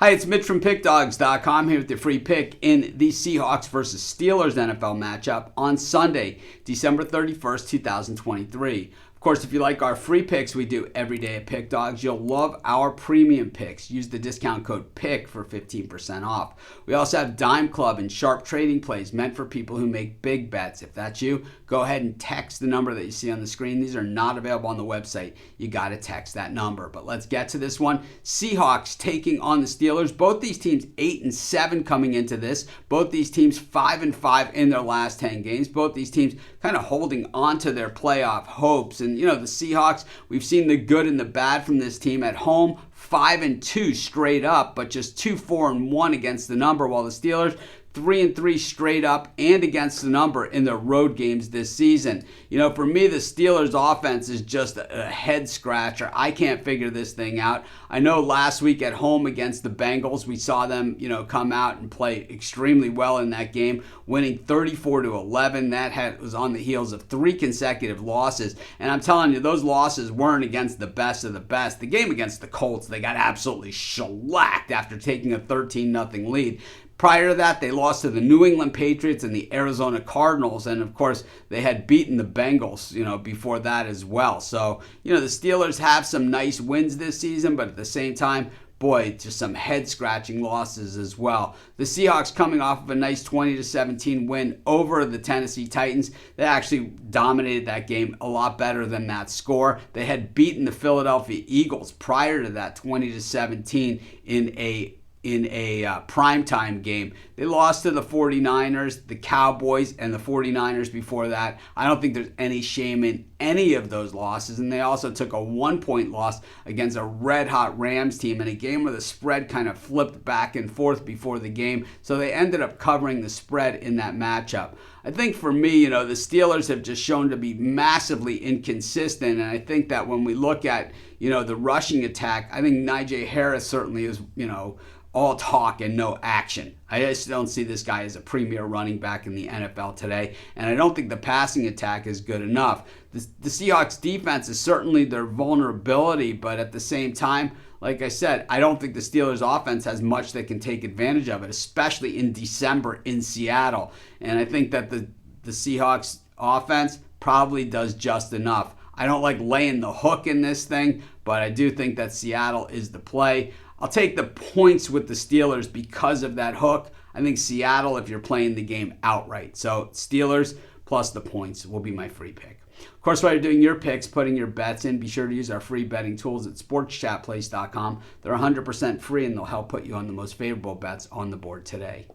Hi, it's Mitch from Pickdawgz.com here with your free pick in the Seahawks versus Steelers NFL matchup on Sunday, December 31st, 2023. Of course, if you like our free picks we do every day at Pick Dawgz, you'll love our premium picks. Use the discount code PICK for 15% off. We also have Dime Club and sharp trading plays meant for people who make big bets. If that's you, go ahead and text the number that you see on the screen. These are not available on the website. You got to text that number. But let's get to this one. Seahawks taking on the Steelers. Both these teams 8-7 coming into this. Both these teams 5-5 in their last 10 games. Both these teams kind of holding on to their playoff hopes. And you know, the Seahawks, we've seen the good and the bad from this team at home. 5-2 straight up, but just 2-4-1 against the number, while the Steelers 3-3 straight up and against the number in their road games this season. You know, for me, the Steelers offense is just a head scratcher. I can't figure this thing out. I know last week at home against the Bengals, we saw them, come out and play extremely well in that game, winning 34-11. That was on the heels of 3 consecutive losses. And I'm telling you, those losses weren't against the best of the best. The game against the Colts, they got absolutely shellacked after taking a 13-0 lead. Prior to that, they lost to the New England Patriots and the Arizona Cardinals. And, of course, they had beaten the Bengals, before that as well. So, the Steelers have some nice wins this season, but at the same time, boy, just some head-scratching losses as well. The Seahawks coming off of a nice 20-17 win over the Tennessee Titans. They actually dominated that game a lot better than that score. They had beaten the Philadelphia Eagles prior to that 20-17 in a primetime game. They lost to the 49ers, the Cowboys, and the 49ers before that. I don't think there's any shame in any of those losses. And they also took a 1-point loss against a red-hot Rams team in a game where the spread kind of flipped back and forth before the game. So they ended up covering the spread in that matchup. I think for me, the Steelers have just shown to be massively inconsistent. And I think that when we look at, the rushing attack, I think Najee Harris certainly is, all talk and no action. I just don't see this guy as a premier running back in the NFL today, and I don't think the passing attack is good enough. The Seahawks defense is certainly their vulnerability, but at the same time, like I said, I don't think the Steelers offense has much that can take advantage of it, especially in December in Seattle. And I think that the Seahawks offense probably does just enough. I don't like laying the hook in this thing, but I do think that Seattle is the play. I'll take the points with the Steelers because of that hook. I think Seattle, if you're playing the game outright. So Steelers plus the points will be my free pick. Of course, while you're doing your picks, putting your bets in, be sure to use our free betting tools at sportschatplace.com. They're 100% free and they'll help put you on the most favorable bets on the board today.